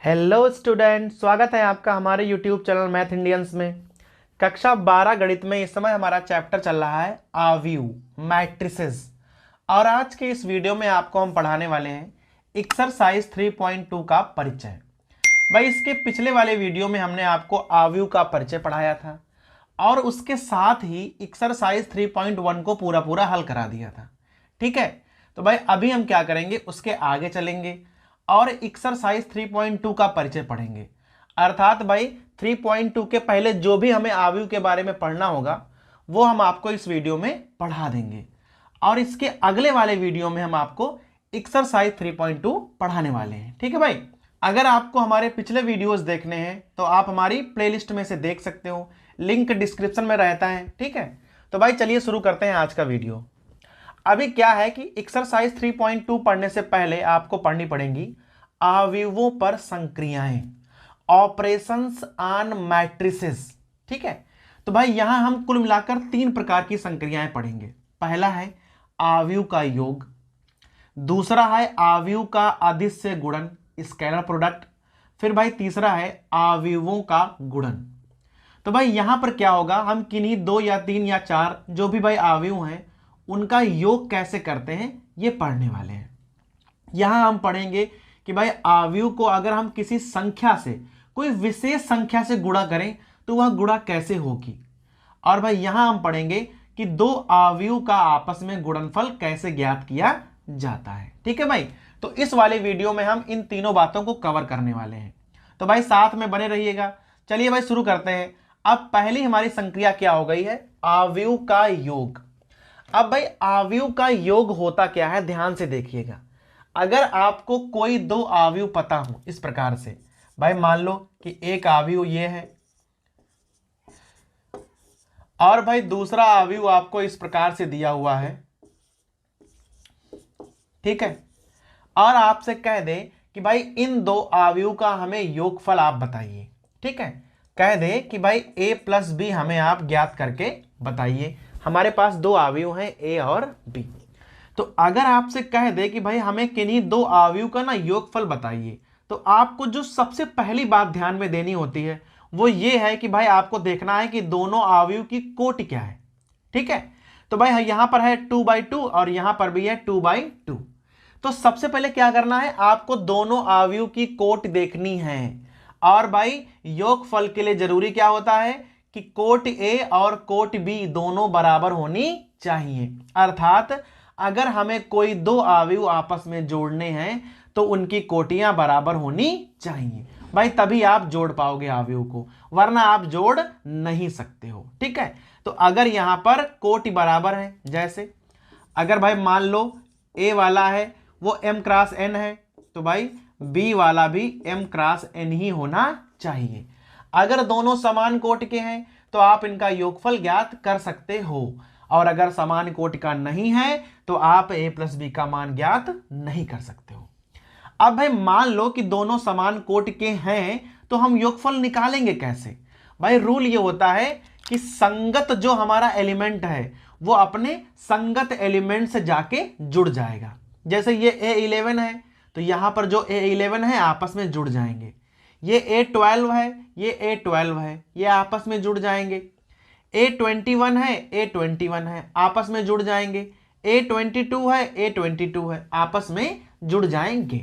Hello student, स्वागत है आपका हमारे यूट्यूब चैनल मैथ इंडियंस में। कक्षा 12 गणित में इस समय हमारा चैप्टर चल रहा है आव्यूह मैट्रिसेस। और आज के इस वीडियो में आपको हम पढ़ाने वाले हैं एक्सरसाइज 3.2 का परिचय। भाई इसके पिछले वाले वीडियो में हमने आपको आव्यूह का परिचय पढ़ाया था और उसके साथ ही एक्सरसाइज 3.1 को पूरा हल करा दिया था। ठीक है, तो भाई अभी हम क्या करेंगे, उसके आगे चलेंगे और एक्सरसाइज 3.2 का परिचय पढ़ेंगे। अर्थात भाई 3.2 के पहले जो भी हमें आव्यूह के बारे में पढ़ना होगा वो हम आपको इस वीडियो में पढ़ा देंगे और इसके अगले वाले वीडियो में हम आपको एक्सरसाइज 3.2 पढ़ाने वाले हैं। ठीक है भाई, अगर आपको हमारे पिछले वीडियोस देखने हैं तो आप हमारी प्लेलिस्ट में से देख सकते हो, लिंक डिस्क्रिप्शन में रहता है। ठीक है, तो भाई चलिए शुरू करते हैं आज का वीडियो। अभी क्या है कि एक्सरसाइज 3.2 पढ़ने से पहले आपको पढ़नी पड़ेंगी आव्यूहों पर संक्रियाएं, ऑपरेशंस ऑन मैट्रिसेस। ठीक है, तो भाई यहां हम कुल मिलाकर 3 प्रकार की संक्रियाएं पढ़ेंगे। पहला है आव्यूह का योग, दूसरा है आव्यूह का अदिश से गुणन स्केलर प्रोडक्ट, फिर भाई तीसरा है आव्यूहों का गुणन। तो भाई यहां पर क्या होगा, हम किन्हीं 2 या 3 या 4 जो भी भाई आव्यूह हैं उनका योग कैसे करते हैं ये पढ़ने वाले हैं। यहां हम पढ़ेंगे कि भाई आव्यूह को अगर हम किसी संख्या से, कोई विशेष संख्या से गुणा करें तो वह गुणा कैसे होगी। और भाई यहां हम पढ़ेंगे कि 2 आव्यूह का आपस में गुणनफल कैसे ज्ञात किया जाता है। ठीक है भाई, तो इस वाले वीडियो में हम इन तीनों बातों को कवर करने वाले हैं, तो भाई साथ में बने रहिएगा। चलिए भाई शुरू करते हैं। अब पहली हमारी संक्रिया क्या हो गई है, आव्यूह का योग। अब भाई आव्यूह का योग होता क्या है, ध्यान से देखिएगा। अगर आपको कोई 2 आव्यूह पता हो इस प्रकार से, भाई मान लो कि एक आव्यूह ये है और भाई दूसरा आव्यूह आपको इस प्रकार से दिया हुआ है। ठीक है, और आपसे कह दे कि भाई इन 2 आव्यूह का हमें योगफल आप बताइए। ठीक है, कह दे कि भाई a प्लस बी हमें आप ज्ञात करके बताइए। हमारे पास 2 आव्यूह हैं a और b। तो अगर आपसे कह दे कि भाई हमें किन्हीं 2 आव्यूह का ना योगफल बताइए, तो आपको जो सबसे पहली बात ध्यान में देनी होती है वो ये है कि भाई आपको देखना है कि दोनों आव्यूह की कोटि क्या है। ठीक है, तो भाई यहां पर है 2/2 और यहां पर भी है 2/2। तो सबसे पहले क्या करना है, आपको दोनों आव्यूह की कोटि देखनी है। और भाई योगफल के लिए जरूरी क्या होता है कि कोटि ए और कोटि बी दोनों बराबर होनी चाहिए। अर्थात अगर हमें कोई 2 आव्यूह आपस में जोड़ने हैं तो उनकी कोटियां बराबर होनी चाहिए भाई, तभी आप जोड़ पाओगे आव्यूह को, वरना आप जोड़ नहीं सकते हो। ठीक है, तो अगर यहां पर कोटि बराबर है, जैसे अगर भाई मान लो ए वाला है वो m क्रॉस n है, तो भाई b वाला भी m क्रॉस n ही होना चाहिए। अगर दोनों समान कोटि के हैं तो आप इनका योगफल ज्ञात कर सकते हो, और अगर समान कोटि का नहीं है तो आप a प्लस बी का मान ज्ञात नहीं कर सकते हो। अब भाई मान लो कि दोनों समान कोटि के हैं तो हम योगफल निकालेंगे कैसे। भाई रूल ये होता है कि संगत जो हमारा एलिमेंट है वो अपने संगत एलिमेंट से जाके जुड़ जाएगा। जैसे ये a11 है तो यहां पर जो a11 है आपस में जुड़ जाएंगे, ये a12 है ये a12 है, ये आपस में जुड़ जाएंगे। a21 है a21 है, आपस में जुड़ जाएंगे। a22 है a22 है, आपस में जुड़ जाएंगे।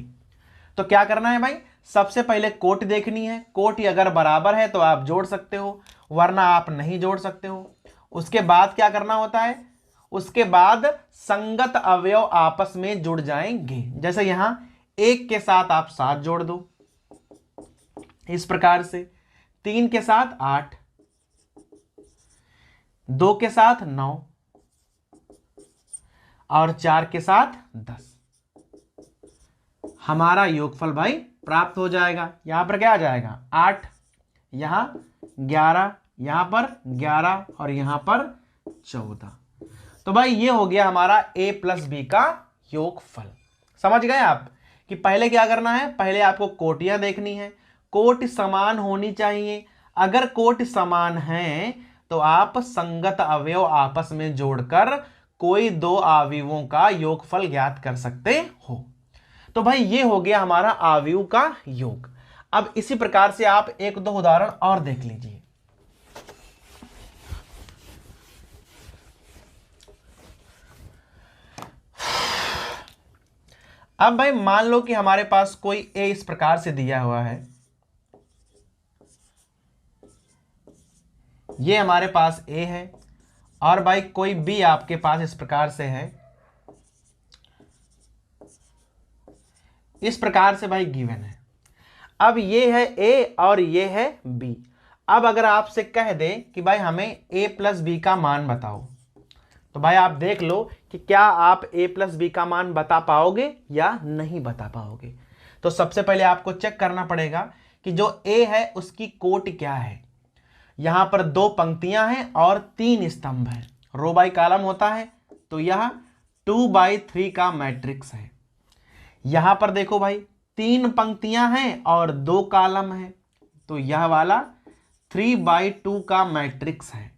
तो क्या करना है भाई, सबसे पहले कोटि देखनी है। कोटि अगर बराबर है तो आप जोड़ सकते हो, वरना आप नहीं जोड़ सकते हो। उसके बाद क्या करना होता है, उसके बाद संगत अवयव आपस में जुड़ जाएंगे। जैसे यहां 1 के साथ आप 7 जोड़ दो, इस प्रकार से 3 के साथ 8, 2 के साथ 9 और 4 के साथ 10। हमारा योगफल भाई प्राप्त हो जाएगा। यहां पर क्या आ जाएगा 8, यहां 11, यहां पर 11 और यहां पर 14। तो भाई ये हो गया हमारा a प्लस बी का योगफल। समझ गए आप कि पहले क्या करना है, पहले आपको कोटियां देखनी है, कोटि समान होनी चाहिए। अगर कोटि समान है तो आप संगत अवयव आपस में जोड़कर कोई 2 आव्यूहों का योगफल ज्ञात कर सकते हो। तो भाई ये हो गया हमारा आव्यूह का योग। अब इसी प्रकार से आप एक दो उदाहरण और देख लीजिए। अब भाई मान लो कि हमारे पास कोई a इस प्रकार से दिया हुआ है, ये हमारे पास a है, और भाई कोई b आपके पास इस प्रकार से है, इस प्रकार से भाई गिवन है। अब ये है a और ये है b। अब अगर आपसे कह दे कि भाई हमें a प्लस बी का मान बताओ, तो भाई आप देख लो कि क्या आप a प्लस बी का मान बता पाओगे या नहीं बता पाओगे। तो सबसे पहले आपको चेक करना पड़ेगा कि जो a है उसकी कोटि क्या है। यहां पर 2 पंक्तियां हैं और 3 स्तंभ हैं, रो बाई कॉलम होता है, तो यह 2/3 का मैट्रिक्स है। यहां पर देखो भाई 3 पंक्तियां हैं और 2 कॉलम हैं, तो यह वाला 3/2 का मैट्रिक्स है।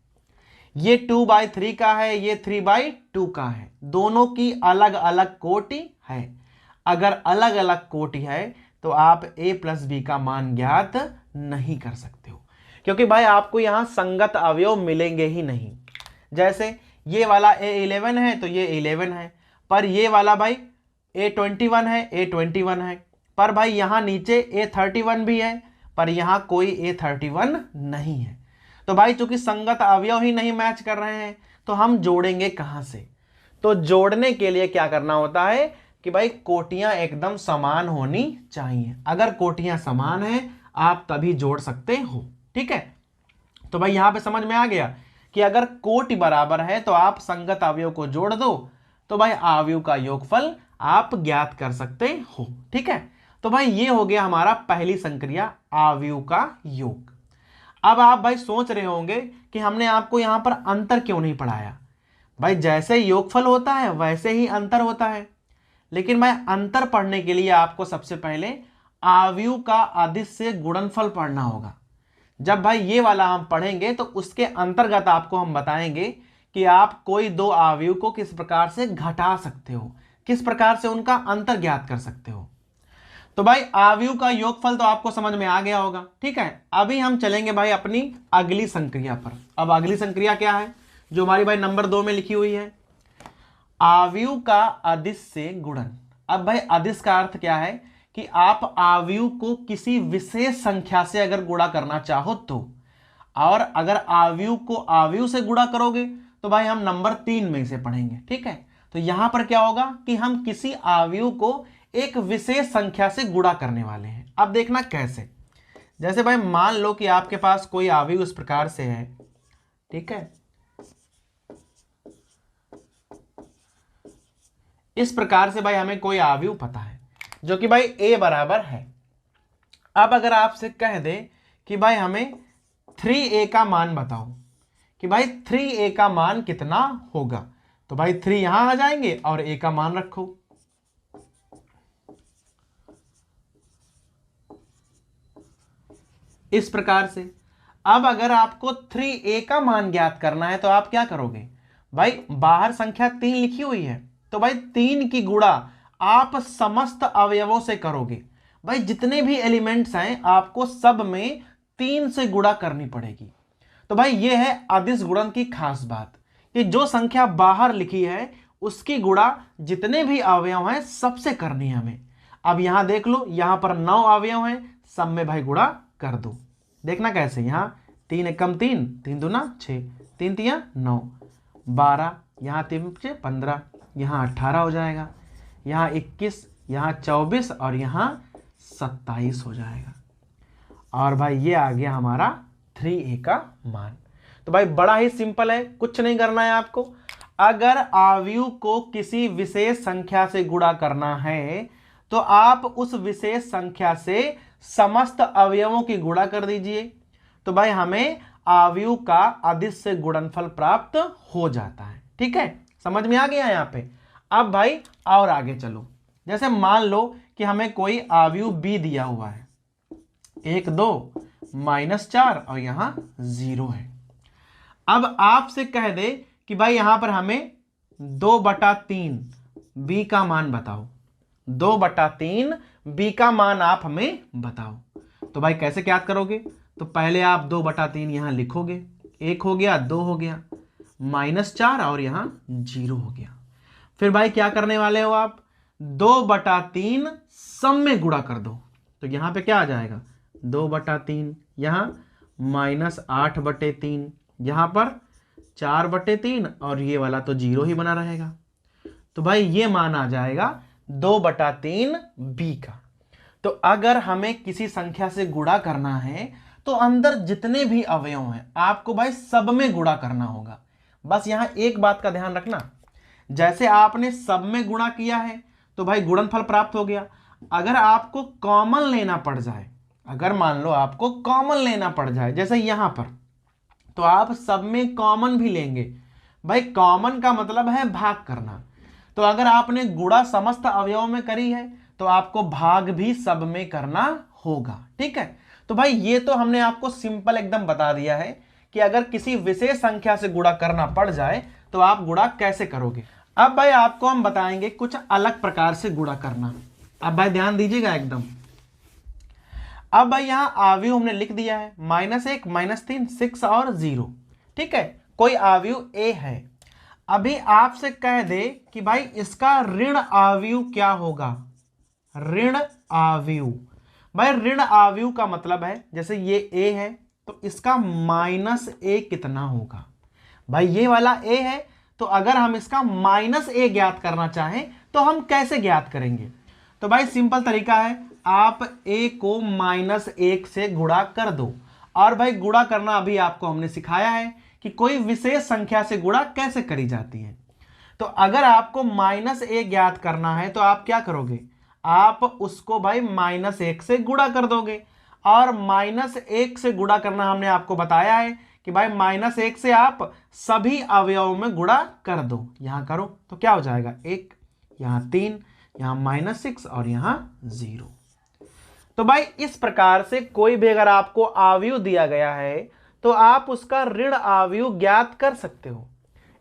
ये 2/3 का है, ये 3/2 का है, दोनों की अलग अलग कोटि है। अगर अलग अलग कोटि है तो आप a प्लस बी का मान ज्ञात नहीं कर सकते हो, क्योंकि भाई आपको यहां संगत अवयव मिलेंगे ही नहीं। जैसे ये वाला a11 है तो ये 11 है, पर ये वाला भाई a21 है, a21 है, पर भाई यहां नीचे a31 भी है, पर यहां कोई a31 नहीं है। तो भाई चूंकि संगत अवयव ही नहीं मैच कर रहे हैं तो हम जोड़ेंगे कहां से। तो जोड़ने के लिए क्या करना होता है कि भाई कोटियां एकदम समान होनी चाहिए। अगर कोटियां समान हैं आप तभी जोड़ सकते हो, ठीक है। तो भाई यहां पे समझ में आ गया कि अगर कोटि बराबर है तो आप संगत अवयव को जोड़ दो, तो भाई अवयव का योगफल आप ज्ञात कर सकते हो, ठीक है। तो भाई ये हो गया हमारा पहली संक्रिया, अवयव का योग। अब आप भाई सोच रहे होंगे कि हमने आपको यहां पर अंतर क्यों नहीं पढ़ाया। भाई जैसे योगफल होता है वैसे ही अंतर होता है, लेकिन भाई अंतर पढ़ने के लिए आपको सबसे पहले अवयव का अदिश से गुणनफल पढ़ना होगा। जब भाई ये वाला हम पढ़ेंगे तो उसके अंतर्गत आपको हम बताएंगे कि आप कोई दो अवयव को किस प्रकार से घटा सकते हो, किस प्रकार से उनका अंतर ज्ञात कर सकते हो। तो भाई अवयव का योगफल तो आपको समझ में आ गया होगा, ठीक है। अभी हम चलेंगे भाई अपनी अगली संक्रिया पर। अब अगली संक्रिया क्या है जो हमारी भाई नंबर 2 में लिखी हुई है, अवयव का अदिश से गुणन। अब भाई अदिश का अर्थ क्या है कि आप अवयव को किसी विशेष संख्या से अगर गुणा करना चाहो तो, और अगर अवयव को अवयव से गुणा करोगे तो भाई हम नंबर 3 में से पढ़ेंगे, ठीक है। तो यहां पर क्या होगा कि हम किसी अवयव को एक विशेष संख्या से गुणा करने वाले हैं। अब देखना कैसे। जैसे भाई मान लो कि आपके पास कोई अवयव इस प्रकार से है, ठीक है। इस प्रकार से भाई हमें कोई अवयव पता है जो कि भाई a बराबर है। अब अगर आपसे कह दे कि भाई हमें 3a का मान बताओ कि भाई 3a का मान कितना होगा, तो भाई 3 यहां आ जाएंगे और a का मान रखो। इस प्रकार से अब अगर आपको 3a का मान ज्ञात करना है तो आप क्या करोगे, भाई बाहर संख्या 3 लिखी हुई है तो भाई 3 की गुणा आप समस्त अवयवों से करोगे। भाई जितने भी एलिमेंट्स हैं आपको सब में 3 से गुणा करनी पड़ेगी। तो भाई ये है अदिश गुणन की खास बात कि जो संख्या बाहर लिखी है उसकी गुणा जितने भी अवयव हैं सबसे करनी है हमें। अब यहां देख लो, यहां पर 9 अवयव हैं, सब में भाई गुणा कर दो। देखना कैसे, यहां 3 एकम 3, 3 दूना 6, 3 तिया 9, 12, यहां 3 से 15, यहां 18 हो जाएगा, यहां 21, यहां 24 और यहां 27 हो जाएगा। और भाई ये आ गया हमारा 3a का मान। तो भाई बड़ा ही सिंपल है, कुछ नहीं करना है आपको। अगर अवयव को किसी विशेष संख्या से गुणा करना है तो आप उस विशेष संख्या से समस्त अवयवों की गुणा कर दीजिए, तो भाई हमें अवयव का अदिश से गुणनफल प्राप्त हो जाता है, ठीक है। समझ में आ गया यहां पे। अब भाई और आगे चलो। जैसे मान लो कि हमें कोई अवयव b दिया हुआ है, 1 2 -4 और यहां 0 है। अब आपसे कह दे कि भाई यहां पर हमें 2/3 b का मान बताओ, 2/3 b का मान आप हमें बताओ। तो भाई कैसे ज्ञात करोगे? तो पहले आप 2/3 यहाँ लिखोगे, 1 हो गया, 2 हो गया, -4 और यहाँ 0 हो गया। फिर भाई क्या करने वाले हो आप? 2/3 सब में गुणा कर दो, तो यहाँ पे क्या आ जाएगा? 2/3, यहाँ -8/3, यहाँ पर 4/3 और ये वाला तो 0 ही बना रहेगा। तो भाई ये मान आ जाएगा 2/3 बी का। तो अगर हमें किसी संख्या से गुणा करना है तो अंदर जितने भी अवयव हैं आपको भाई सब में गुणा करना होगा। बस यहां एक बात का ध्यान रखना, जैसे आपने सब में गुणा किया है तो भाई गुणनफल प्राप्त हो गया। अगर आपको कॉमन लेना पड़ जाए, अगर मान लो आपको कॉमन लेना पड़ जाए जैसे यहां पर, तो आप सब में कॉमन भी लेंगे। भाई कॉमन का मतलब है भाग करना। तो अगर आपने गुणा समस्त अवयवों में करी है तो आपको भाग भी सब में करना होगा। ठीक है, तो भाई ये तो हमने आपको सिंपल एकदम बता दिया है कि अगर किसी विशेष संख्या से गुणा करना पड़ जाए तो आप गुणा कैसे करोगे। अब भाई आपको हम बताएंगे कुछ अलग प्रकार से गुणा करना। अब भाई ध्यान दीजिएगा एकदम। अब भाई यहां आव्यूह हमने लिख दिया है, -1, -3, 6 और 0। ठीक है, कोई आव्यूह ए है। अभी आपसे कह दे कि भाई इसका ऋण आव्यूह क्या होगा? ऋण आव्यूह, भाई ऋण आव्यूह का मतलब है जैसे ये ए है तो इसका -a कितना होगा? भाई ये वाला a है तो अगर हम इसका -a ज्ञात करना चाहें तो हम कैसे ज्ञात करेंगे? तो भाई सिंपल तरीका है, आप a को -1 से गुणा कर दो। और भाई गुणा करना अभी आपको हमने सिखाया है कि कोई विशेष संख्या से गुणा कैसे करी जाती है। तो अगर आपको -a ज्ञात करना है तो आप क्या करोगे? आप उसको भाई -1 से गुणा कर दोगे। और -1 से गुणा करना हमने आपको बताया है कि भाई -1 से आप सभी अवयवों में गुणा कर दो। यहां करो तो क्या हो जाएगा? 1, यहां 3, यहां -6 और यहां 0। तो भाई इस प्रकार से कोई भी अगर आपको आव्यूह दिया गया है तो आप उसका ऋण आव्यूह ज्ञात कर सकते हो।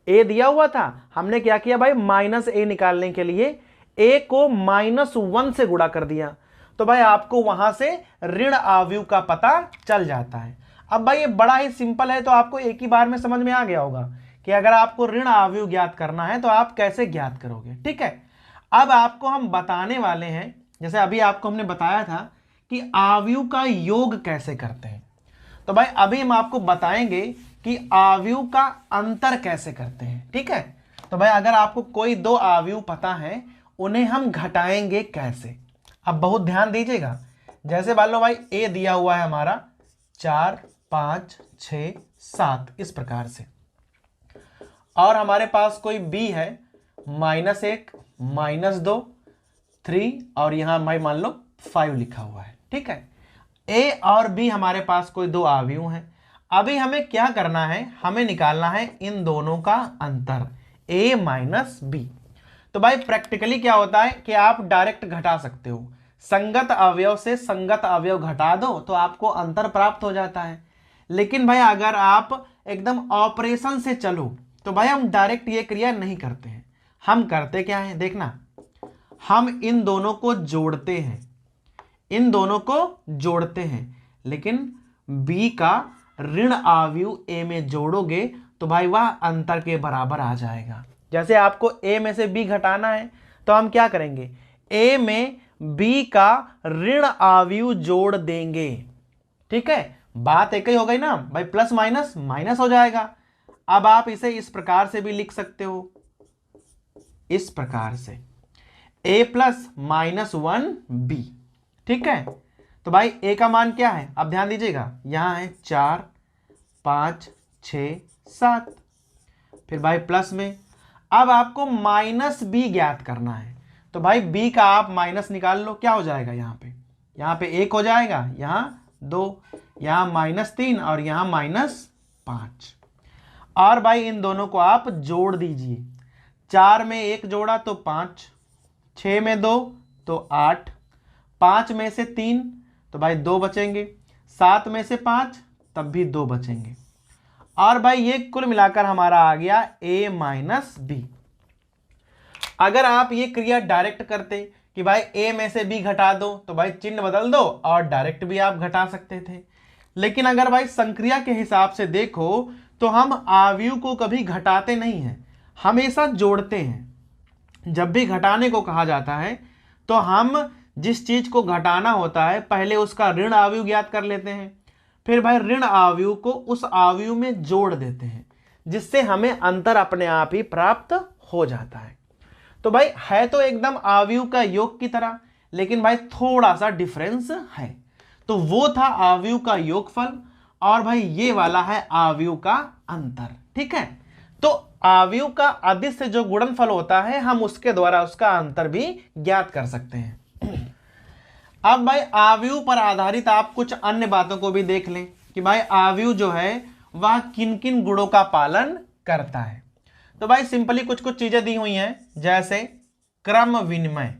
a दिया हुआ था, हमने क्या किया भाई? -a निकालने के लिए a को -1 से गुणा कर दिया, तो भाई आपको वहां से ऋण आव्यूह का पता चल जाता है। अब भाई ये बड़ा ही सिंपल है, तो आपको एक ही बार में समझ में आ गया होगा कि अगर आपको ऋण आव्यूह ज्ञात करना है तो आप कैसे ज्ञात करोगे। ठीक है, अब आपको हम बताने वाले हैं, जैसे अभी आपको हमने बताया था कि आव्यूह का योग कैसे करते हैं, तो भाई अभी हम आपको बताएंगे कि आव्यूह का अंतर कैसे करते हैं। ठीक है, तो भाई अगर आपको कोई दो आव्यूह पता है उन्हें हम घटाएंगे कैसे। अब बहुत ध्यान दीजिएगा, जैसे मान लो भाई ए दिया हुआ है हमारा 4, 5, 6, 7 इस प्रकार से, और हमारे पास कोई बी है -1, -2, 3 और यहां भाई मान लो 5 लिखा हुआ है। ठीक है, ए और बी हमारे पास कोई दो आव्यूह हैं। अभी हमें क्या करना है? हमें निकालना है इन दोनों का अंतर a - b। तो भाई प्रैक्टिकली क्या होता है कि आप डायरेक्ट घटा सकते हो, संगत अवयव से संगत अवयव घटा दो तो आपको अंतर प्राप्त हो जाता है। लेकिन भाई अगर आप एकदम ऑपरेशन से चलो तो भाई हम डायरेक्ट ये क्रिया नहीं करते हैं। हम करते क्या है देखना, हम इन दोनों को जोड़ते हैं, इन दोनों को जोड़ते हैं, लेकिन b का ऋण आव्यूह a में जोड़ोगे तो भाई वह अंतर के बराबर आ जाएगा। जैसे आपको a में से b घटाना है तो हम क्या करेंगे? a में b का ऋण आव्यूह जोड़ देंगे। ठीक है, बात एक ही हो गई ना भाई, प्लस माइनस माइनस हो जाएगा। अब आप इसे इस प्रकार से भी लिख सकते हो, इस प्रकार से a + -1b। ठीक है, तो भाई a का मान क्या है? अब ध्यान दीजिएगा, यहां है 4, 5, 6, 7, फिर भाई प्लस में अब आपको -b ज्ञात करना है। तो भाई b का आप माइनस निकाल लो, क्या हो जाएगा? यहाँ पे 1 हो जाएगा, यहाँ 2, यहाँ -3 और यहाँ -5। और भाई इन दोनों को आप जोड़ दीजिए, 4 में 1 जोड़ा तो 5, 6 में 2 तो 8, 5 में से 3 तो भाई 2 बचेंगे, 7 में से 5 तब भी 2 बचेंगे। और भाई ये कुल मिलाकर हमारा आ गया a - b। अगर आप ये क्रिया डायरेक्ट करते कि भाई ए में से बी घटा दो, तो भाई चिन्ह बदल दो और डायरेक्ट भी आप घटा सकते थे। लेकिन अगर भाई संक्रिया के हिसाब से देखो तो हम आव्यूह को कभी घटाते नहीं हैं, हमेशा जोड़ते हैं। जब भी घटाने को कहा जाता है तो हम जिस चीज को घटाना होता है पहले उसका ऋण आव्यूह ज्ञात कर लेते हैं, फिर भाई ऋण आव्यूह को उस आव्यूह में जोड़ देते हैं, जिससे हमें अंतर अपने आप ही प्राप्त हो जाता है। तो भाई है तो एकदम आव्यूह का योग की तरह, लेकिन भाई थोड़ा सा डिफरेंस है। तो वो था आव्यूह का योगफल और भाई ये वाला है आव्यूह का अंतर। ठीक है, तो आव्यूह का अदिश से जो गुणनफल होता है हम उसके द्वारा उसका अंतर भी ज्ञात कर सकते हैं। अब भाई आव्यूह पर आधारित आप कुछ अन्य बातों को भी देख लें कि भाई आव्यूह जो है वह किन किन गुणों का पालन करता है। तो भाई सिंपली कुछ कुछ चीजें दी हुई हैं, जैसे क्रम विनिमय।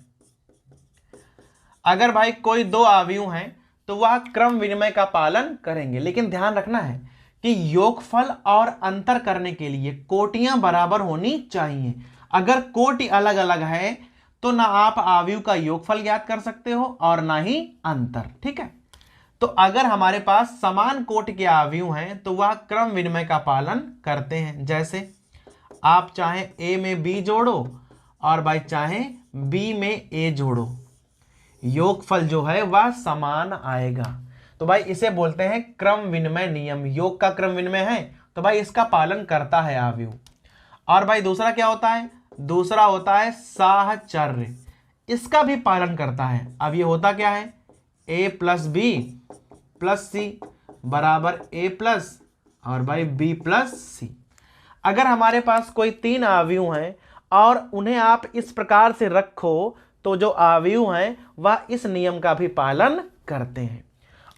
अगर भाई कोई दो आव्यूह हैं तो वह क्रम विनिमय का पालन करेंगे, लेकिन ध्यान रखना है कि योगफल और अंतर करने के लिए कोटियां बराबर होनी चाहिए। अगर कोटि अलग अलग है तो ना आप आव्यूह का योगफल ज्ञात कर सकते हो और ना ही अंतर। ठीक है, तो अगर हमारे पास समान कोटि के आव्यूह हैं तो वह क्रम विनिमय का पालन करते हैं। जैसे आप चाहे ए में बी जोड़ो और भाई चाहे बी में ए जोड़ो, योगफल जो है वह समान आएगा। तो भाई इसे बोलते हैं क्रम विनिमय नियम। योग का क्रम विनिमय है तो भाई इसका पालन करता है आव्यूह। और भाई दूसरा क्या होता है? दूसरा होता है साहचर्य, इसका भी पालन करता है। अब ये होता क्या है? a प्लस बी प्लस सी बराबर a प्लस और भाई b प्लस सी। अगर हमारे पास कोई तीन आव्यूह हैं और उन्हें आप इस प्रकार से रखो तो जो आव्यूह हैं वह इस नियम का भी पालन करते हैं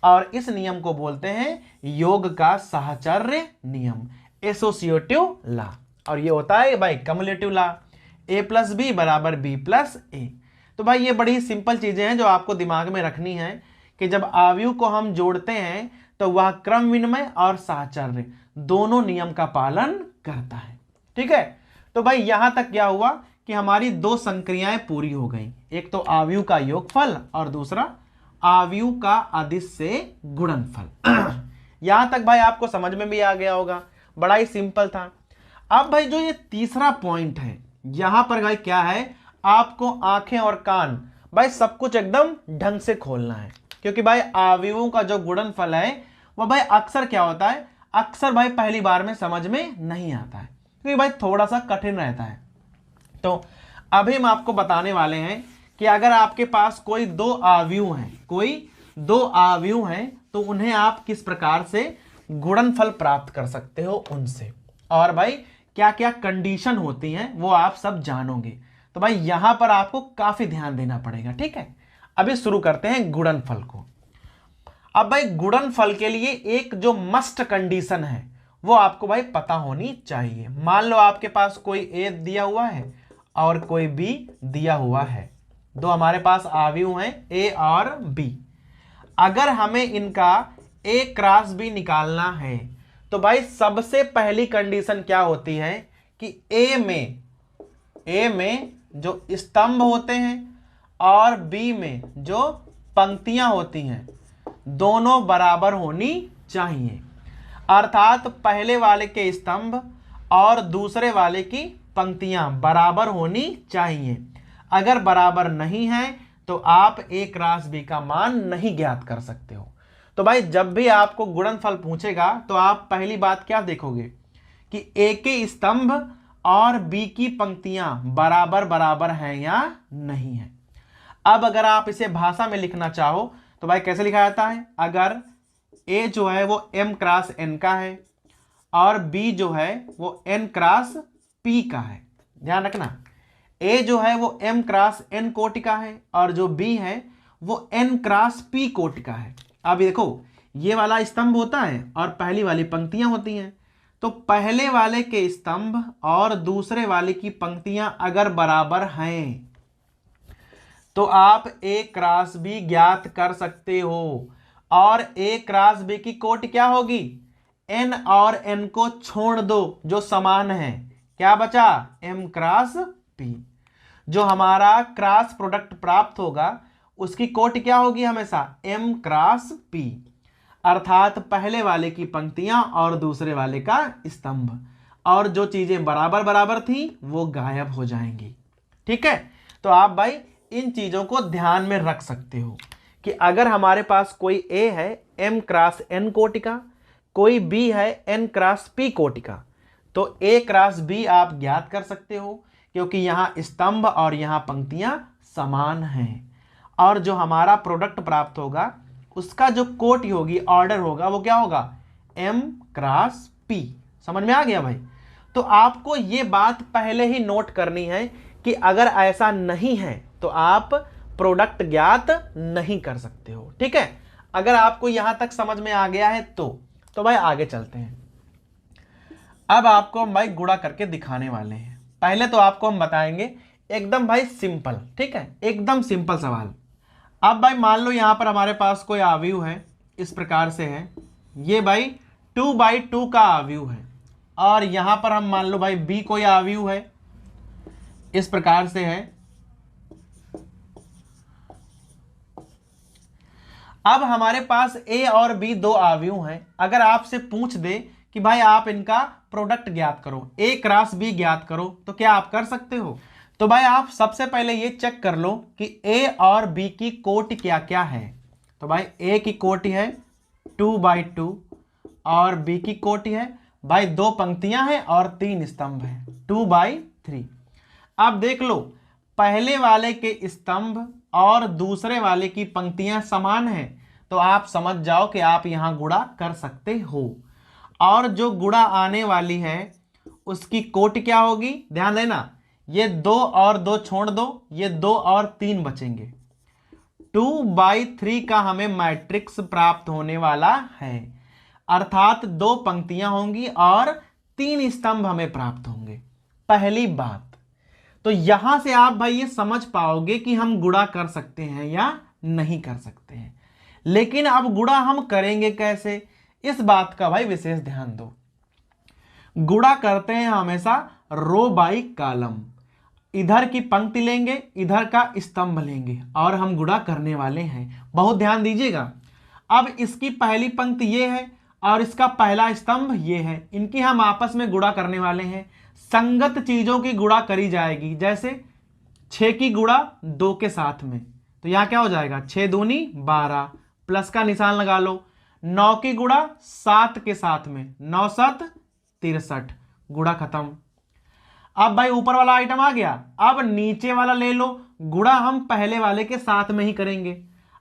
और इस नियम को बोलते हैं योग का साहचर्य नियम, एसोसिएटिव लॉ। और ये होता है भाई cumulative law, a plus B बराबर b प्लस ए। तो भाई ये बड़ी सिंपल चीजें हैं जो आपको दिमाग में रखनी है कि जब आव्यूह को हम जोड़ते हैं तो वह क्रम विनिमय और साहचर्य दोनों नियम का पालन करता है। ठीक है, तो भाई यहां तक क्या हुआ कि हमारी दो संक्रियाएं पूरी हो गई, एक तो आव्यूह का योगफल और दूसरा आव्यूह का अदिश से गुणनफल। यहां तक भाई आपको समझ में भी आ गया होगा, बड़ा ही सिंपल था। अब भाई जो ये तीसरा पॉइंट है यहां पर भाई क्या है, आपको आंखें और कान भाई सब कुछ एकदम ढंग से खोलना है, क्योंकि भाई आव्यूहों का जो गुणनफल है वह भाई अक्सर क्या होता है, अक्सर भाई पहली बार में समझ में नहीं आता है, क्योंकि भाई थोड़ा सा कठिन रहता है। तो अभी हम आपको बताने वाले हैं कि अगर आपके पास कोई दो आव्यूह हैं, कोई दो आव्यूह हैं तो उन्हें आप किस प्रकार से गुणनफल प्राप्त कर सकते हो उनसे, और भाई क्या क्या कंडीशन होती हैं वो आप सब जानोगे। तो भाई यहां पर आपको काफी ध्यान देना पड़ेगा। ठीक है, अभी शुरू करते हैं गुणनफल को। अब भाई गुणनफल के लिए एक जो मस्ट कंडीशन है वो आपको भाई पता होनी चाहिए। मान लो आपके पास कोई ए दिया हुआ है और कोई बी दिया हुआ है, दो हमारे पास आव्यूह हैं ए और बी। अगर हमें इनका ए क्रॉस बी निकालना है तो भाई सबसे पहली कंडीशन क्या होती है कि ए में जो स्तंभ होते हैं और बी में जो पंक्तियां होती हैं दोनों बराबर होनी चाहिए। अर्थात पहले वाले के स्तंभ और दूसरे वाले की पंक्तियां बराबर होनी चाहिए। अगर बराबर नहीं है तो आप ए क्रॉस बी का मान नहीं ज्ञात कर सकते हो। तो भाई जब भी आपको गुणनफल पूछेगा तो आप पहली बात क्या देखोगे कि ए के स्तंभ और बी की पंक्तियां बराबर बराबर हैं या नहीं है। अब अगर आप इसे भाषा में लिखना चाहो तो भाई कैसे लिखा जाता है, अगर ए जो है वो m क्रॉस n का है और b जो है वो n क्रॉस p का है, ध्यान रखना a जो है वो m क्रॉस n कोटि का है और जो b है वो n क्रॉस p कोटि का है। अब देखो ये वाला स्तंभ होता है और पहली वाली पंक्तियां होती हैं, तो पहले वाले के स्तंभ और दूसरे वाले की पंक्तियां अगर बराबर हैं तो आप ए क्रॉस बी ज्ञात कर सकते हो। और ए क्रॉस बी की कोटि क्या होगी, n और n को छोड़ दो जो समान है, क्या बचा m क्रॉस p। जो हमारा क्रॉस प्रोडक्ट प्राप्त होगा उसकी कोटि क्या होगी हमेशा m क्रॉस p, अर्थात पहले वाले की पंक्तियां और दूसरे वाले का स्तंभ, और जो चीजें बराबर बराबर थी वो गायब हो जाएंगी। ठीक है, तो आप भाई इन चीजों को ध्यान में रख सकते हो कि अगर हमारे पास कोई A है m क्रॉस n कोटि का, कोई B है n क्रॉस p कोटि का, तो A क्रॉस B आप ज्ञात कर सकते हो क्योंकि यहाँ स्तंभ और यहाँ पंक्तियां समान हैं, और जो हमारा प्रोडक्ट प्राप्त होगा उसका जो कोटि होगी, ऑर्डर होगा, वो क्या होगा m क्रॉस p। समझ में आ गया भाई? तो आपको ये बात पहले ही नोट करनी है कि अगर ऐसा नहीं है तो आप प्रोडक्ट ज्ञात नहीं कर सकते हो। ठीक है, अगर आपको यहां तक समझ में आ गया है तो भाई आगे चलते हैं। अब आपको हम भाई गुणा करके दिखाने वाले हैं। पहले तो आपको हम बताएंगे एकदम भाई सिंपल, ठीक है, एकदम सिंपल सवाल। अब भाई मान लो यहां पर हमारे पास कोई आव्यूह है, इस प्रकार से है, ये भाई 2/2 का आव्यूह है, और यहां पर हम मान लो भाई b कोई आव्यूह है, इस प्रकार से है। अब हमारे पास a और b दो आव्यूह हैं। अगर आपसे पूछ दे कि भाई आप इनका प्रोडक्ट ज्ञात करो, a क्रॉस b ज्ञात करो, तो क्या आप कर सकते हो? तो भाई आप सबसे पहले ये चेक कर लो कि a और b की कोटि क्या क्या है। तो भाई a की कोटि है 2/2 और b की कोटि है भाई दो पंक्तियां हैं और 3 स्तंभ हैं 2/3। अब देख लो पहले वाले के स्तंभ और दूसरे वाले की पंक्तियां समान हैं, तो आप समझ जाओ कि आप यहां गुणा कर सकते हो, और जो गुणा आने वाली है उसकी कोटि क्या होगी, ध्यान देना, ये 2 और 2 छोड़ दो, ये 2 और 3 बचेंगे। 2/3 का हमें मैट्रिक्स प्राप्त होने वाला है, अर्थात 2 पंक्तियां होंगी और 3 स्तंभ हमें प्राप्त होंगे। पहली बात तो यहां से आप भाई ये समझ पाओगे कि हम गुणा कर सकते हैं या नहीं कर सकते हैं। लेकिन अब गुणा हम करेंगे कैसे, इस बात का भाई विशेष ध्यान दो। गुणा करते हैं हमेशा रो बाई कॉलम, इधर की पंक्ति लेंगे, इधर का स्तंभ लेंगे, और हम गुणा करने वाले हैं। बहुत ध्यान दीजिएगा। अब इसकी पहली पंक्ति ये है और इसका पहला स्तंभ ये है, इनकी हम आपस में गुणा करने वाले हैं। संगत चीजों की गुणा करी जाएगी, जैसे 6 की गुणा 2 के साथ में, तो यहां क्या हो जाएगा 6 दूनी 12, प्लस का निशान लगा लो। 9 की गुणा 7 के साथ में, 9 7 63, गुणा खत्म। अब भाई ऊपर वाला आइटम आ गया, अब नीचे वाला ले लो, गुणा हम पहले वाले के साथ में ही करेंगे,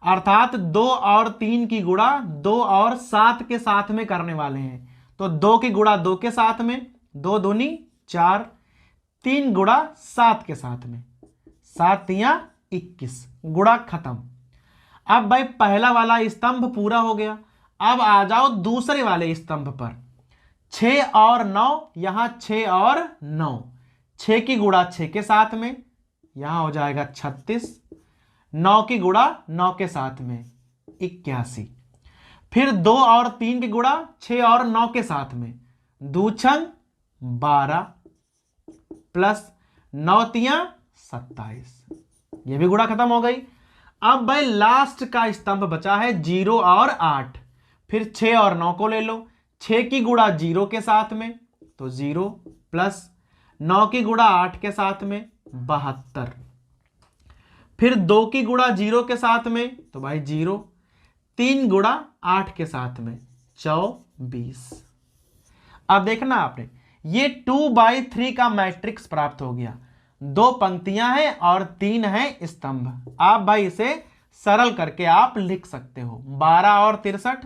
अर्थात 2 और 3 की गुणा 2 और 7 के साथ में करने वाले हैं। तो 2 की गुणा 2 के साथ में, 2 दूनी 4, 3 गुणा 7 के साथ में, 7 तियां 21, गुणा खत्म। अब भाई पहला वाला स्तंभ पूरा हो गया। अब आ जाओ दूसरे वाले स्तंभ पर, 6 और 9, यहां 6 और 9, 6 की गुणा 6 के साथ में, यहां हो जाएगा 36, 9 की गुणा 9 के साथ में 81, फिर 2 और 3 की गुणा 6 और 9 के साथ में, 2 छंग 12 प्लस 9 तियां 27, ये भी गुणा खत्म हो गई। अब भाई लास्ट का स्तंभ बचा है 0 और 8, फिर 6 और 9 को ले लो, 6 की गुणा 0 के साथ में तो 0, प्लस 9 की गुणा 8 के साथ में 72, फिर 2 की गुणा 0 के साथ में तो भाई 0, 3 गुणा 8 के साथ में 24। अब देखना आपने ये 2/3 का मैट्रिक्स प्राप्त हो गया, 2 पंक्तियां हैं और 3 हैं स्तंभ। आप भाई इसे सरल करके आप लिख सकते हो, 12 और 63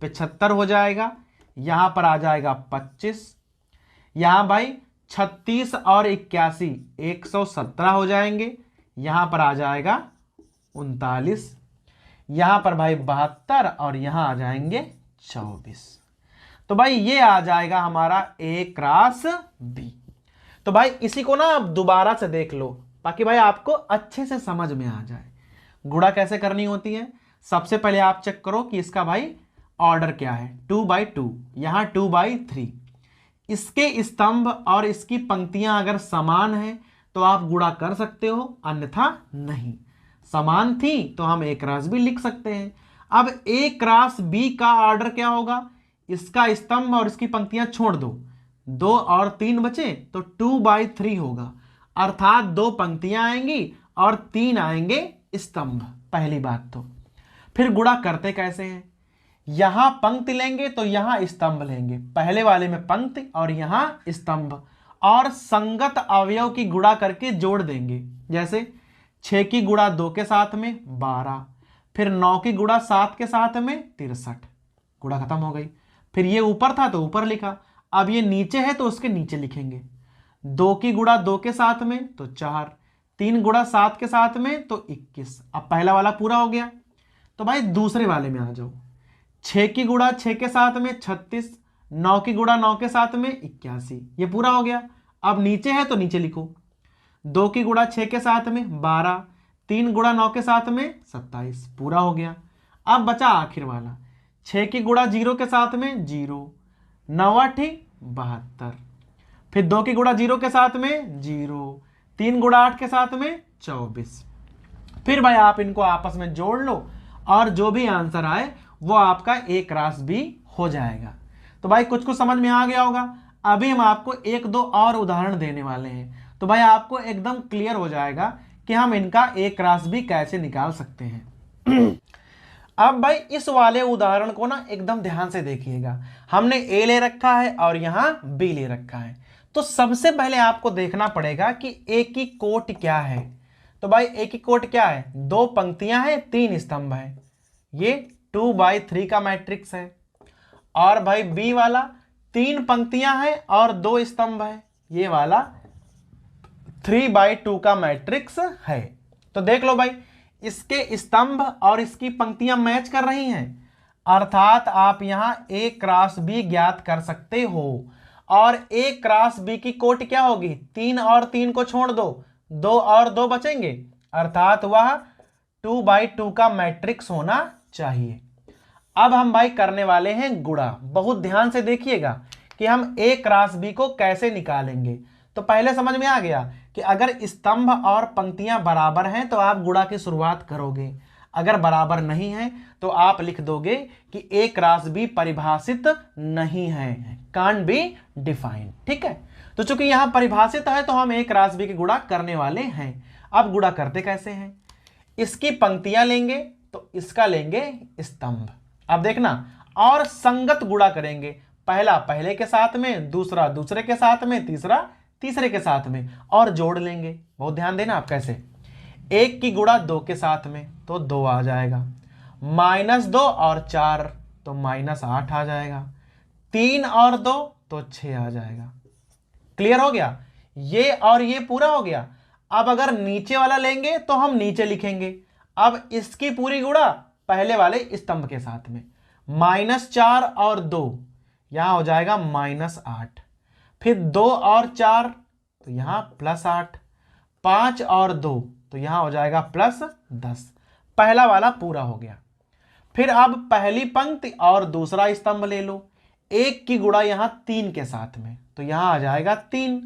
75 हो जाएगा, यहां पर आ जाएगा 25, यहां भाई 36 और 81 117 हो जाएंगे, यहां पर आ जाएगा 39, यहां पर भाई 72 और यहां आ जाएंगे 24। तो भाई ये आ जाएगा हमारा A क्रॉस B। तो भाई इसी को ना आप दोबारा से देख लो ताकि भाई आपको अच्छे से समझ में आ जाए गुणा कैसे करनी होती है। सबसे पहले आप चेक करो कि इसका भाई ऑर्डर क्या है, 2/2, यहां 2/3, इसके स्तंभ और इसकी पंक्तियां अगर समान हैं तो आप गुणा कर सकते हो, अन्यथा नहीं। समान थी तो हम ए क्रॉस बी लिख सकते हैं। अब ए क्रॉस बी का ऑर्डर क्या होगा, इसका स्तंभ और इसकी पंक्तियां छोड़ दो, 2 और 3 बचे तो 2/3 होगा, अर्थात 2 पंक्तियां आएंगी और 3 आएंगे स्तंभ। पहली बात तो फिर गुणा करते कैसे हैं, यहां पंक्ति लेंगे तो यहां स्तंभ लेंगे, पहले वाले में पंक्ति और यहां स्तंभ, और संगत अवयव की गुणा करके जोड़ देंगे। जैसे 6 की गुणा 2 के साथ में 12, फिर 9 की गुणा 7 के साथ में 63, गुणा खत्म हो गई। फिर ये ऊपर था तो ऊपर लिखा, अब ये नीचे है तो उसके नीचे लिखेंगे। 2 की गुणा 2 के साथ में तो 4, 3 गुणा 7 के साथ में तो 21। अब पहला वाला पूरा हो गया। तो भाई दूसरे वाले में आ जाओ, 6 की गुणा 6 के साथ में 36, 9 की गुणा 9 के साथ में 81, ये पूरा हो गया। अब नीचे है तो नीचे लिखो, 2 की गुणा 6 के साथ में 12, 3 गुणा 9 के साथ में 27, पूरा हो गया। अब बचा आखिर वाला, 6 की गुणा 0 के साथ में 0, 9 8 72, फिर 2 की गुणा 0 के साथ में 0, 3 गुणा 8 के साथ में 24। फिर भाई आप इनको आपस में जोड़ लो और जो भी आंसर आए वो आपका ए क्रॉस बी हो जाएगा। तो भाई कुछ कुछ समझ में आ गया होगा। अभी हम आपको 1-2 और उदाहरण देने वाले हैं, तो भाई आपको एकदम क्लियर हो जाएगा कि हम इनका ए क्रॉस बी कैसे निकाल सकते हैं। अब भाई इस वाले उदाहरण को ना एकदम ध्यान से देखिएगा, हमने ए ले रखा है और यहां बी ले रखा है। तो सबसे पहले आपको देखना पड़ेगा कि ए की कोट क्या है। तो भाई ए की कोट क्या है, 2 पंक्तियां हैं 3 स्तंभ है, ये 2/3 का मैट्रिक्स है। और भाई बी वाला 3 पंक्तियां हैं और 2 स्तंभ है, ये वाला 3/2 का मैट्रिक्स है। तो देख लो भाई, इसके स्तंभ और इसकी पंक्तियां मैच कर रही हैं, अर्थात आप यहां ए क्रॉस बी ज्ञात कर सकते हो। और ए क्रॉस बी की कोट क्या होगी, 3 और 3 को छोड़ दो, 2 और 2 बचेंगे, अर्थात वह 2/2 का मैट्रिक्स होना चाहिए। अब हम भाई करने वाले हैं गुणा। बहुत ध्यान से देखिएगा कि हम ए क्रॉस बी को कैसे निकालेंगे। तो पहले समझ में आ गया कि अगर स्तंभ और पंक्तियां बराबर हैं तो आप गुणा की शुरुआत करोगे, अगर बराबर नहीं है तो आप लिख दोगे कि ए क्रॉस बी परिभाषित नहीं है, कांट बी डिफाइंड। ठीक है, तो चूंकि यहां परिभाषित है तो हम ए क्रॉस बी की गुणा करने वाले हैं। अब गुणा करते कैसे हैं, इसकी पंक्तियां लेंगे तो इसका लेंगे स्तंभ। अब देखना, और संगत गुणा करेंगे, पहला पहले के साथ में, दूसरा दूसरे के साथ में, तीसरा तीसरे के साथ में, और जोड़ लेंगे। बहुत ध्यान देना आप कैसे, 1 की गुणा 2 के साथ में तो 2 आ जाएगा, -2 और 4 तो -8 आ जाएगा, 3 और 2 तो 6 आ जाएगा। क्लियर हो गया, ये और ये पूरा हो गया। अब अगर नीचे वाला लेंगे तो हम नीचे लिखेंगे। अब इसकी पूरी गुणा पहले वाले स्तंभ के साथ में, -4 और 2 यहां हो जाएगा -8, फिर 2 और 4 तो यहां +8, 5 और 2 तो यहां हो जाएगा +10। पहला वाला पूरा हो गया। फिर अब पहली पंक्ति और दूसरा स्तंभ ले लो, 1 की गुणा यहां 3 के साथ में तो यहां आ जाएगा 3,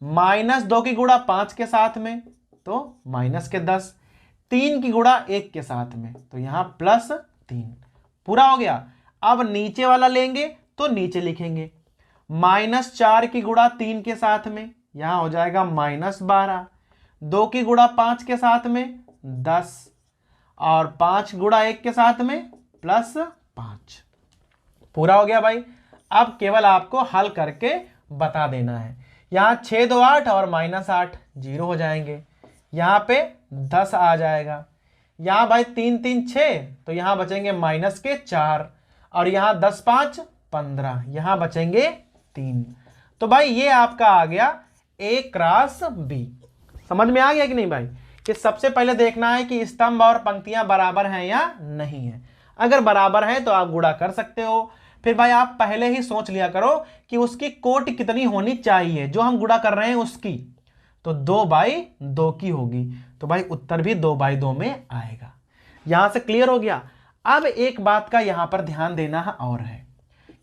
-2 की गुणा 5 के साथ में तो -10, 3 की गुणा 1 के साथ में तो यहां +3, पूरा हो गया। अब नीचे वाला लेंगे तो नीचे लिखेंगे, -4 की गुणा 3 के साथ में यहां हो जाएगा -12, 2 की गुणा 5 के साथ में 10, और 5 गुणा 1 के साथ में +5, पूरा हो गया भाई। अब केवल आपको हल करके बता देना है। यहां 6 2 8 और -8 0 हो जाएंगे, यहां पे 10 आ जाएगा, यहां भाई 3 3 6 तो यहां बचेंगे -4, और यहां 10 5 15, यहां बचेंगे 3। तो भाई ये आपका आ गया ए क्रॉस बी। समझ में आ गया कि नहीं भाई, कि सबसे पहले देखना है कि स्तंभ और पंक्तियां बराबर हैं या नहीं है। अगर बराबर हैं तो आप गुणा कर सकते हो। फिर भाई आप पहले ही सोच लिया करो कि उसकी कोट कितनी होनी चाहिए, जो हम गुणा कर रहे हैं उसकी, तो 2/2 की होगी। तो भाई उत्तर भी 2/2 में आएगा। यहां से क्लियर हो गया। अब एक बात का यहां पर ध्यान देना और है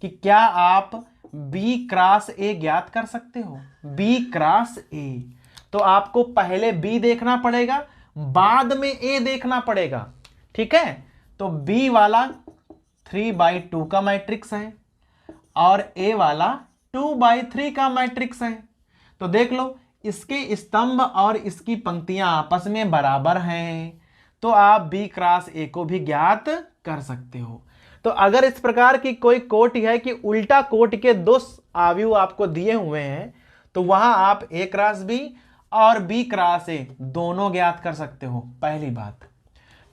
कि क्या आप बी क्रॉस ए ज्ञात कर सकते हो, बी क्रॉस ए। तो आपको पहले बी देखना पड़ेगा, बाद में ए देखना पड़ेगा। ठीक है, तो बी वाला 3/2 का मैट्रिक्स है और ए वाला 2/3 का मैट्रिक्स है। तो देख लो, इसके स्तंभ और इसकी पंक्तियां आपस में बराबर हैं, तो आप बी क्रॉस ए को भी ज्ञात कर सकते हो। तो अगर इस प्रकार की कोई कोटि है कि उल्टा कोटि के दो आव्यूह आपको दिए हुए हैं, तो वहां आप ए क्रॉस बी और बी क्रॉस ए दोनों ज्ञात कर सकते हो, पहली बात।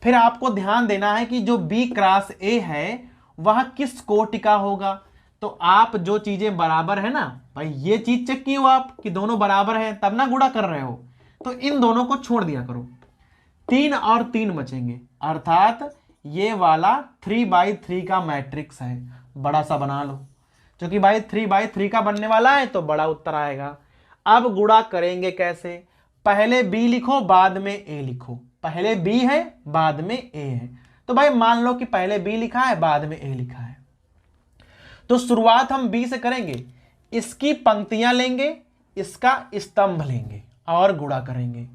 फिर आपको ध्यान देना है कि जो बी क्रॉस ए है वह किस कोटि का होगा। तो आप जो चीजें बराबर है ना भाई, ये चीज चेक की हो आप कि दोनों बराबर हैं, तब ना गुणा कर रहे हो, तो इन दोनों को छोड़ दिया करो, 3 और 3 बचेंगे, अर्थात ये वाला 3/3 का मैट्रिक्स है, बड़ा सा बना लो, क्योंकि भाई 3/3 का बनने वाला है तो बड़ा उत्तर आएगा। अब गुणा करेंगे कैसे, पहले बी लिखो बाद में ए लिखो, पहले बी है बाद में ए है, तो भाई मान लो कि पहले बी लिखा है बाद में ए लिखा है, तो शुरुआत हम बी से करेंगे, इसकी पंक्तियां लेंगे, इसका स्तंभ लेंगे और गुणा करेंगे।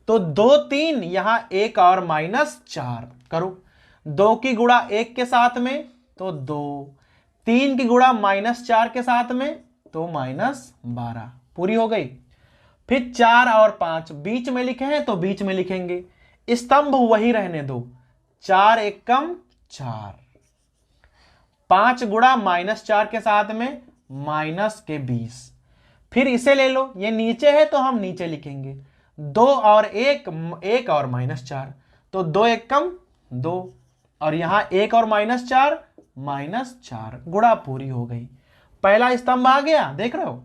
तो 2 3 यहां 1 और -4 करो, 2 की गुणा 1 के साथ में तो 2, 3 की गुणा -4 के साथ में तो -12, पूरी हो गई। फिर 4 और 5 बीच में लिखे हैं तो बीच में लिखेंगे, स्तंभ वही रहने दो, 4 एकम 4, 5 गुणा -4 के साथ में -20। फिर इसे ले लो, ये नीचे है तो हम नीचे लिखेंगे, 2 और 1 1 और -4 तो 2 एकम 2, और यहां 1 और -4 -4, गुणा पूरी हो गई। पहला स्तंभ आ गया, देख रहे हो।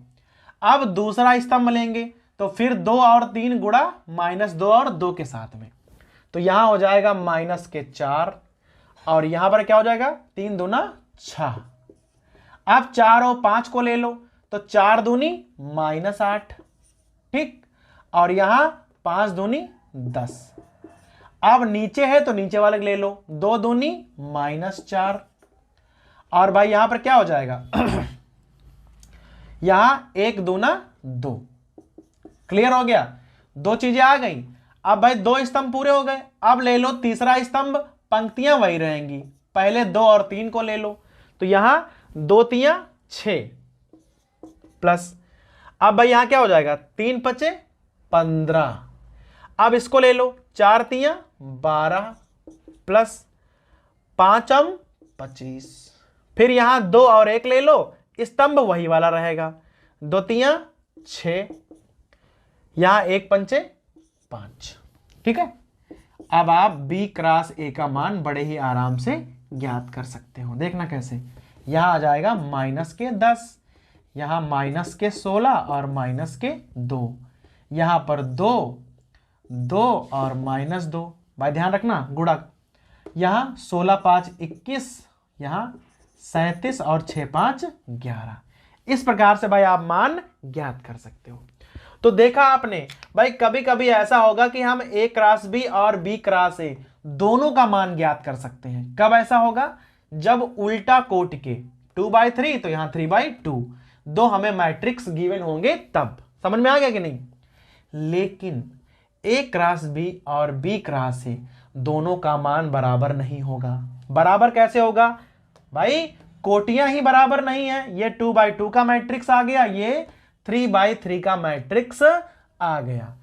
अब दूसरा स्तंभ लेंगे तो फिर 2 और 3 गुणा -2 और 2 के साथ में, तो यहां हो जाएगा -4, और यहां पर क्या हो जाएगा 3 दूना 6। अब 4 और 5 को ले लो तो 4 दूनी -8, ठीक, और यहां 5 दूनी 10। अब नीचे है तो नीचे वाले ले लो, 2 दूनी -4, और भाई यहां पर क्या हो जाएगा यहां 1 दूना 2, क्लियर हो गया, 2 चीजें आ गई। अब भाई 2 स्तंभ पूरे हो गए, अब ले लो तीसरा स्तंभ, पंक्तियां वही रहेंगी, पहले 2 और 3 को ले लो, तो यहां 2 तियां 6 प्लस, अब भाई यहां क्या हो जाएगा 3 पचे 15, अब इसको ले लो, 4 तियां 12 प्लस 5 25, फिर यहां 2 और 1 ले लो, स्तंभ वही वाला रहेगा, 2 तियां 6, यहां 1 पंचे 5, ठीक है। अब आप बी क्रॉस ए का मान बड़े ही आराम से ज्ञात कर सकते हो, देखना कैसे, यहां आ जाएगा -10, यहां -16 और -2, यहां पर 2 2 और -2, भाई ध्यान रखना गुणा, यहां 16 5 21, यहां 37 और 6 5 11, इस प्रकार से भाई आप मान ज्ञात कर सकते हो। तो देखा आपने भाई, कभी कभी ऐसा होगा कि हम ए क्रॉस बी और बी क्रॉस ए दोनों का मान ज्ञात कर सकते हैं। कब ऐसा होगा, जब उल्टा कोटि के 2/3 तो यहां 3/2 दो हमें मैट्रिक्स गिवन होंगे, तब समझ में आ गया कि नहीं। लेकिन ए क्रॉस बी और बी क्रॉस ए दोनों का मान बराबर नहीं होगा। बराबर कैसे होगा भाई, कोटियां ही बराबर नहीं है, ये 2/2 का मैट्रिक्स आ गया, ये 3/3 का मैट्रिक्स आ गया।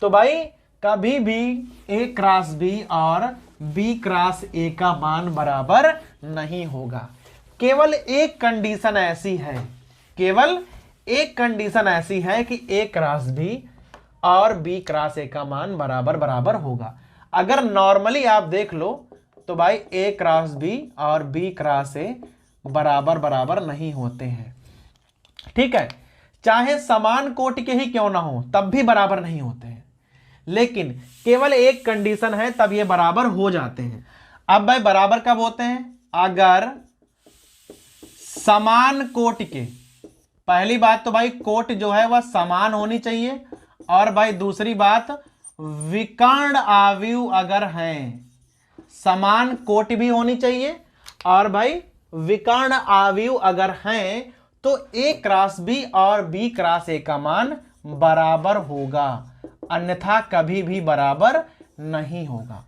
तो भाई कभी भी ए क्रॉस बी और बी क्रॉस ए का मान बराबर नहीं होगा। केवल एक कंडीशन ऐसी है, केवल एक कंडीशन ऐसी है कि ए क्रॉस बी और बी क्रॉस ए का मान बराबर बराबर होगा। अगर नॉर्मली आप देख लो तो भाई ए क्रॉस बी और बी क्रॉस ए बराबर बराबर नहीं होते हैं, ठीक है। चाहे समान कोटि के ही क्यों ना हो तब भी बराबर नहीं होते हैं, लेकिन केवल एक कंडीशन है तब ये बराबर हो जाते हैं। अब भाई बराबर कब होते हैं, अगर समान कोटि के, पहली बात तो भाई कोटि जो है वह समान होनी चाहिए, और भाई दूसरी बात विकर्ण आव्यूह अगर हैं, समान कोटि भी होनी चाहिए, और भाई विकर्ण आव्यूह अगर हैं तो ए क्रॉस बी और बी क्रॉस ए का मान बराबर होगा। अन्यथा कभी भी बराबर नहीं होगा।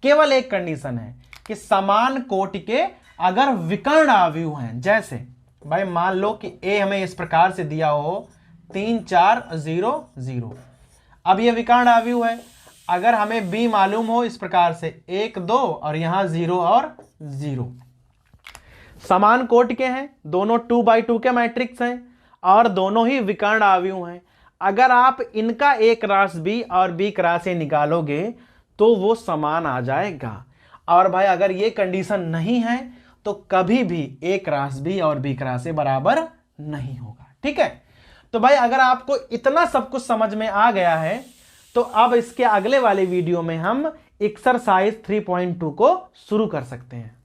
केवल एक कंडीशन है कि समान कोटि के अगर विकर्ण अवयव हैं, जैसे भाई मान लो कि ए हमें इस प्रकार से दिया हो 3 4 0 0, अब ये विकर्ण अवयव है। अगर हमें बी मालूम हो इस प्रकार से 1 2 और यहां 0 और 0, समान कोटि के हैं, दोनों 2x2 के मैट्रिक्स हैं और दोनों ही विकर्ण अवयव हैं। अगर आप इनका ए क्रॉस बी और बी क्रॉस ए निकालोगे तो वो समान आ जाएगा। और भाई अगर ये कंडीशन नहीं है तो कभी भी ए क्रॉस बी और बी क्रॉस ए बराबर नहीं होगा। ठीक है, तो भाई अगर आपको इतना सब कुछ समझ में आ गया है तो अब इसके अगले वाले वीडियो में हम एक्सरसाइज 3.2 को शुरू कर सकते हैं।